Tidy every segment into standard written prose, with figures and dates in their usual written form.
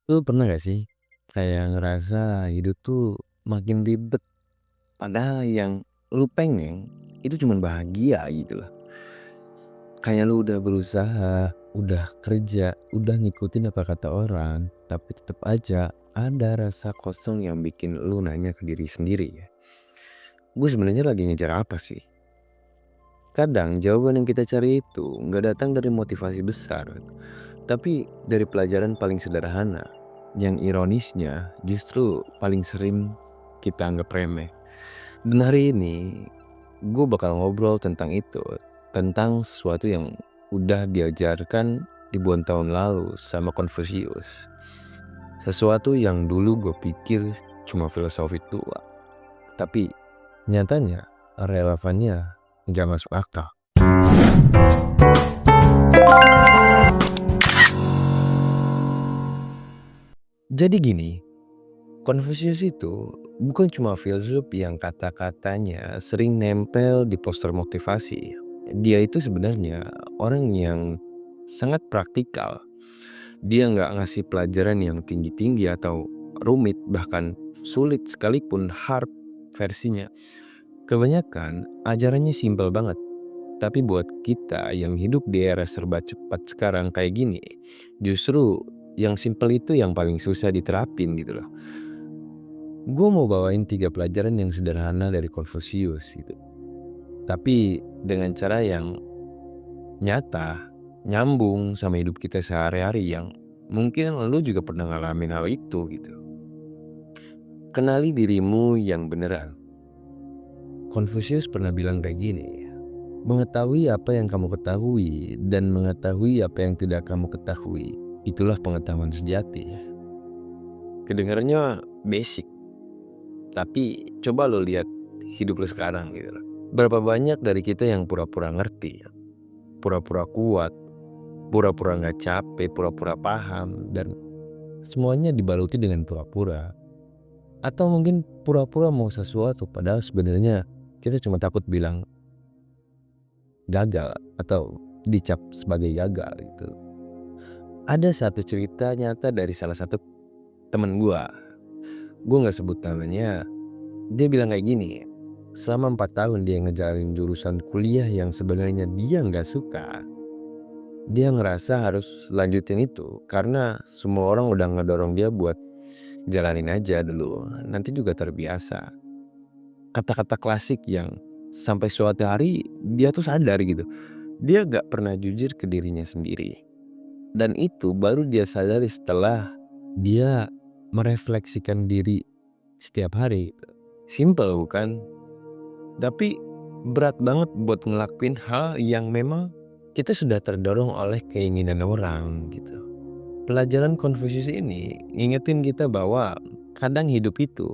Lu pernah gak sih kayak ngerasa hidup tuh makin ribet, padahal yang lu pengen itu cuman bahagia gitu loh. Kayak lu udah berusaha, udah kerja, udah ngikutin apa kata orang, tapi tetap aja ada rasa kosong yang bikin lu nanya ke diri sendiri ya. Gue sebenarnya lagi ngejar apa sih? Kadang jawaban yang kita cari itu nggak datang dari motivasi besar, tapi dari pelajaran paling sederhana. Yang ironisnya justru paling sering kita anggap remeh. Dan hari ini gue bakal ngobrol tentang itu. Tentang sesuatu yang udah diajarkan ribuan tahun lalu sama Confucius. Sesuatu yang dulu gue pikir cuma filosofi tua. Tapi nyatanya relevannya nggak masuk akal. Jadi gini, Confucius itu bukan cuma filsuf yang kata-katanya sering nempel di poster motivasi. Dia itu sebenarnya orang yang sangat praktikal. Dia nggak ngasih pelajaran yang tinggi-tinggi atau rumit, bahkan sulit sekalipun hard versinya. Kebanyakan ajarannya simpel banget. Tapi buat kita yang hidup di era serba cepat sekarang kayak gini, justru yang simpel itu yang paling susah diterapin gitu loh. Gue mau bawain 3 pelajaran yang sederhana dari Confucius gitu. Tapi dengan cara yang nyata, nyambung sama hidup kita sehari-hari yang mungkin lu juga pernah ngalamin hal itu gitu. Kenali dirimu yang beneran. Confucius pernah bilang kayak gini, mengetahui apa yang kamu ketahui dan mengetahui apa yang tidak kamu ketahui, itulah pengetahuan sejati. Kedengarannya basic, tapi coba lo lihat hidup lo sekarang gitu loh. Berapa banyak dari kita yang pura-pura ngerti, pura-pura kuat, pura-pura nggak capek, pura-pura paham, dan semuanya dibaluti dengan pura-pura. Atau mungkin pura-pura mau sesuatu, padahal sebenarnya kita cuma takut bilang gagal atau dicap sebagai gagal gitu. Ada satu cerita nyata dari salah satu temen gue nggak sebut namanya. Dia bilang kayak gini, selama 4 tahun dia ngejalanin jurusan kuliah yang sebenarnya dia nggak suka. Dia ngerasa harus lanjutin itu karena semua orang udah ngedorong dia buat jalanin aja dulu, nanti juga terbiasa. Kata-kata klasik yang sampai suatu hari dia tuh sadar gitu, dia gak pernah jujur ke dirinya sendiri. Dan itu baru dia sadari setelah dia merefleksikan diri setiap hari gitu. Simple bukan? Tapi berat banget buat ngelakuin hal yang memang kita sudah terdorong oleh keinginan orang gitu. Pelajaran Confucius ini ngingetin kita bahwa kadang hidup itu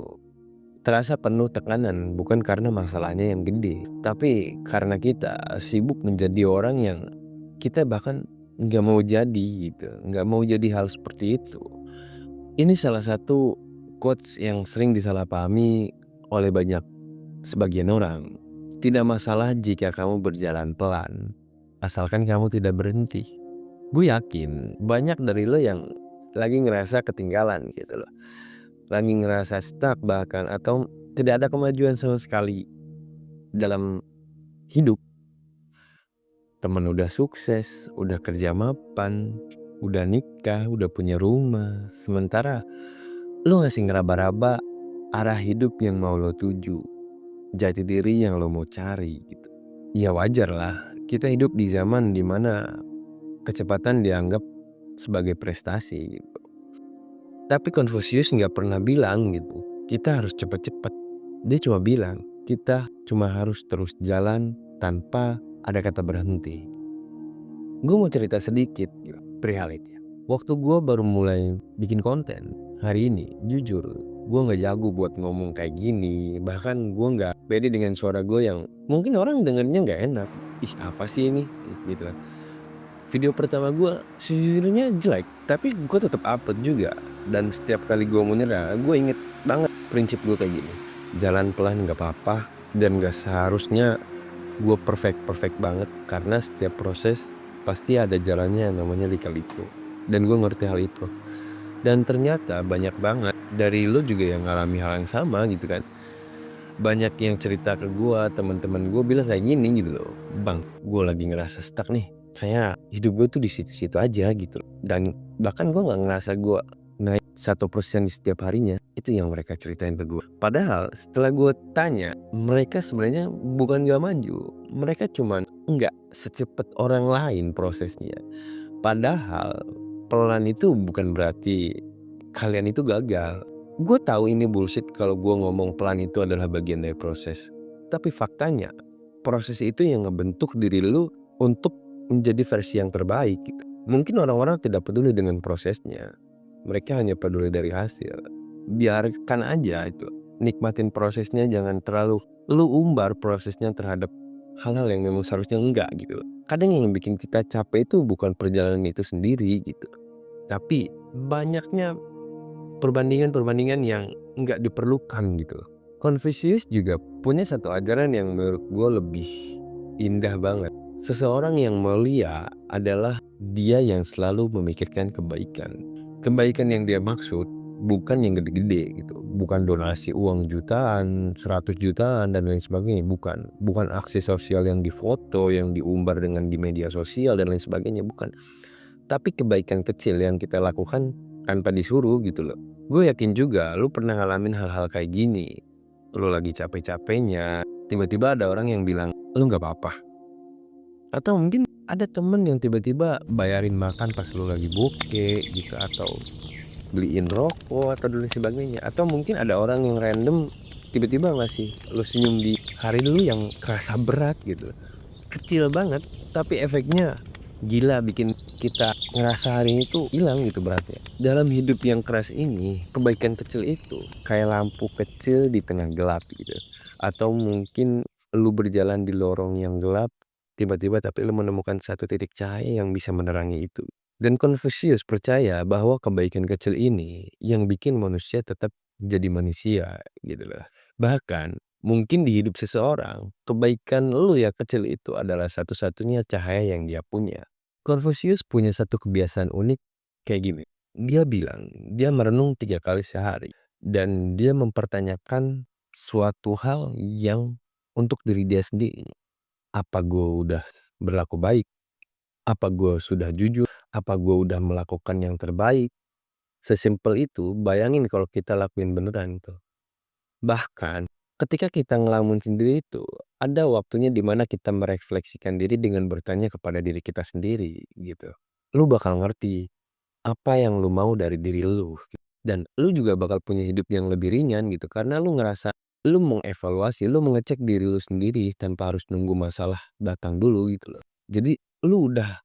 terasa penuh tekanan bukan karena masalahnya yang gede, tapi karena kita sibuk menjadi orang yang kita bahkan nggak mau jadi gitu, nggak mau jadi hal seperti itu. Ini salah satu quotes yang sering disalahpahami oleh sebagian orang. Tidak masalah jika kamu berjalan pelan, asalkan kamu tidak berhenti. Gue yakin banyak dari lo yang lagi ngerasa ketinggalan gitu loh. Lagi ngerasa stuck bahkan atau tidak ada kemajuan sama sekali dalam hidup. Temen udah sukses, udah kerja mapan, udah nikah, udah punya rumah. Sementara lo masih ngeraba-raba arah hidup yang mau lo tuju, jati diri yang lo mau cari gitu. Ya wajar lah, kita hidup di zaman dimana kecepatan dianggap sebagai prestasi gitu. Tapi Confucius nggak pernah bilang gitu, kita harus cepat-cepat. Dia cuma bilang, kita cuma harus terus jalan tanpa ada kata berhenti. Gue mau cerita sedikit gitu, perihal itu. Waktu gue baru mulai bikin konten hari ini, jujur, gue nggak jago buat ngomong kayak gini. Bahkan gue nggak pede dengan suara gue yang mungkin orang dengernya nggak enak. Ih apa sih ini? Gitu kan. Video pertama gue sejujurnya jelek, tapi gue tetap upload juga. Dan setiap kali gue mau nyerah, gue inget banget prinsip gue kayak gini. Jalan pelan gak apa-apa, dan gak seharusnya gue perfect banget. Karena setiap proses pasti ada jalannya yang namanya lika-liku. Dan gue ngerti hal itu. Dan ternyata banyak banget dari lu juga yang ngalami hal yang sama gitu kan. Banyak yang cerita ke gua, teman-teman gua bilang kayak gini gitu loh, "Bang, gua lagi ngerasa stuck nih, kayak hidup gua tuh di situ-situ aja," gitu. Dan bahkan gua nggak ngerasa gua naik 1% di setiap harinya, itu yang mereka ceritain ke gua. Padahal setelah gua tanya, mereka sebenarnya bukan nggak maju, mereka cuman nggak secepat orang lain prosesnya. Padahal pelan itu bukan berarti kalian itu gagal. Gue tahu ini bullshit kalau gue ngomong pelan itu adalah bagian dari proses. Tapi faktanya, proses itu yang ngebentuk diri lu untuk menjadi versi yang terbaik gitu. Mungkin orang-orang tidak peduli dengan prosesnya. Mereka hanya peduli dari hasil. Biarkan aja itu. Nikmatin prosesnya, jangan terlalu lu umbar prosesnya terhadap hal-hal yang memang seharusnya enggak gitu. Kadang yang bikin kita capek itu bukan perjalanan itu sendiri gitu. Tapi banyaknya perbandingan-perbandingan yang nggak diperlukan gitu loh. Confucius juga punya satu ajaran yang menurut gue lebih indah banget. Seseorang yang mulia adalah dia yang selalu memikirkan kebaikan. Kebaikan yang dia maksud bukan yang gede-gede gitu. Bukan donasi uang jutaan, 100 jutaan dan lain sebagainya. Bukan aksi sosial yang difoto, yang diumbar dengan di media sosial dan lain sebagainya. Bukan. Tapi kebaikan kecil yang kita lakukan tanpa disuruh gitu loh. Gue yakin juga lu pernah ngalamin hal-hal kayak gini. Lu lagi capek-capeknya, tiba-tiba ada orang yang bilang, "Lu nggak apa-apa." Atau mungkin ada temen yang tiba-tiba bayarin makan pas lu lagi bokeh gitu, atau beliin rokok atau dan sebagainya. Atau mungkin ada orang yang random tiba-tiba ngasih lu senyum di hari lu yang kerasa berat gitu. Kecil banget, tapi efeknya gila, bikin kita ngerasa hari itu hilang gitu beratnya. Dalam hidup yang keras ini, kebaikan kecil itu kayak lampu kecil di tengah gelap gitu. Atau mungkin lu berjalan di lorong yang gelap, tiba-tiba tapi lu menemukan satu titik cahaya yang bisa menerangi itu. Dan Confucius percaya bahwa kebaikan kecil ini yang bikin manusia tetap jadi manusia gitu loh. Bahkan mungkin di hidup seseorang, kebaikan lu yang kecil itu adalah satu-satunya cahaya yang dia punya. Confucius punya satu kebiasaan unik kayak gini. Dia bilang dia merenung 3 kali sehari dan dia mempertanyakan suatu hal yang untuk diri dia sendiri. Apa gue udah berlaku baik? Apa gue sudah jujur? Apa gue udah melakukan yang terbaik? Sesimpel itu, bayangin kalau kita lakuin beneran tuh. Bahkan ketika kita ngelamun sendiri itu, ada waktunya di mana kita merefleksikan diri dengan bertanya kepada diri kita sendiri gitu. Lu bakal ngerti apa yang lu mau dari diri lu gitu. Dan lu juga bakal punya hidup yang lebih ringan gitu karena lu ngerasa lu mengevaluasi, lu mengecek diri lu sendiri tanpa harus nunggu masalah datang dulu gitu loh. Jadi lu udah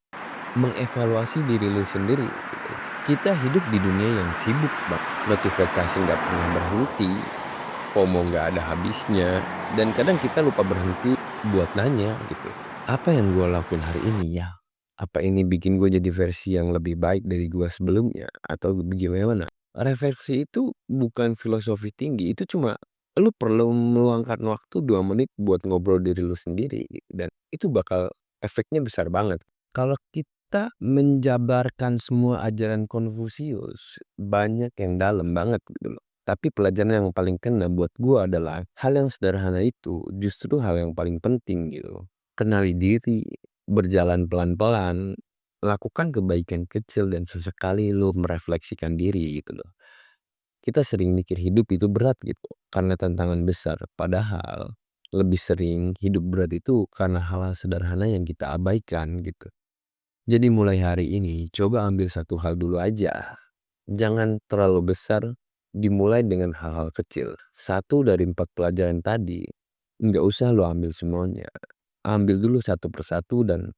mengevaluasi diri lu sendiri gitu. Kita hidup di dunia yang sibuk bang. Notifikasi nggak pernah berhenti, FOMO nggak ada habisnya, dan kadang kita lupa berhenti buat nanya gitu. Apa yang gue lakuin hari ini ya? Apa ini bikin gue jadi versi yang lebih baik dari gue sebelumnya? Atau bagaimana? Refleksi itu bukan filosofi tinggi, itu cuma lu perlu meluangkan waktu 2 menit buat ngobrol diri lu sendiri. Dan itu bakal efeknya besar banget. Kalau kita menjabarkan semua ajaran Konfusius, banyak yang dalam banget gitu loh. Tapi pelajaran yang paling kena buat gua adalah hal yang sederhana itu justru hal yang paling penting gitu. Kenali diri, berjalan pelan-pelan, lakukan kebaikan kecil dan sesekali lu merefleksikan diri gitu loh. Kita sering mikir hidup itu berat gitu karena tantangan besar. Padahal lebih sering hidup berat itu karena hal-hal sederhana yang kita abaikan gitu. Jadi mulai hari ini coba ambil satu hal dulu aja. Jangan terlalu besar, dimulai dengan hal-hal kecil. Satu dari 4 pelajaran tadi, nggak usah lo ambil semuanya. Ambil dulu satu persatu dan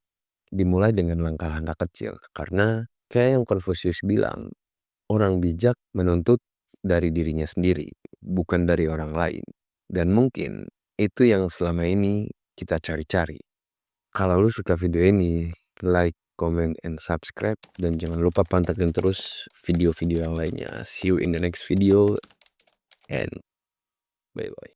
dimulai dengan langkah-langkah kecil. Karena kayak yang Confucius bilang, orang bijak menuntut dari dirinya sendiri, bukan dari orang lain. Dan mungkin itu yang selama ini kita cari-cari. Kalau lu suka video ini, like, comment, and subscribe. Dan jangan lupa pantengin terus video-video yang lainnya. See you in the next video and bye-bye.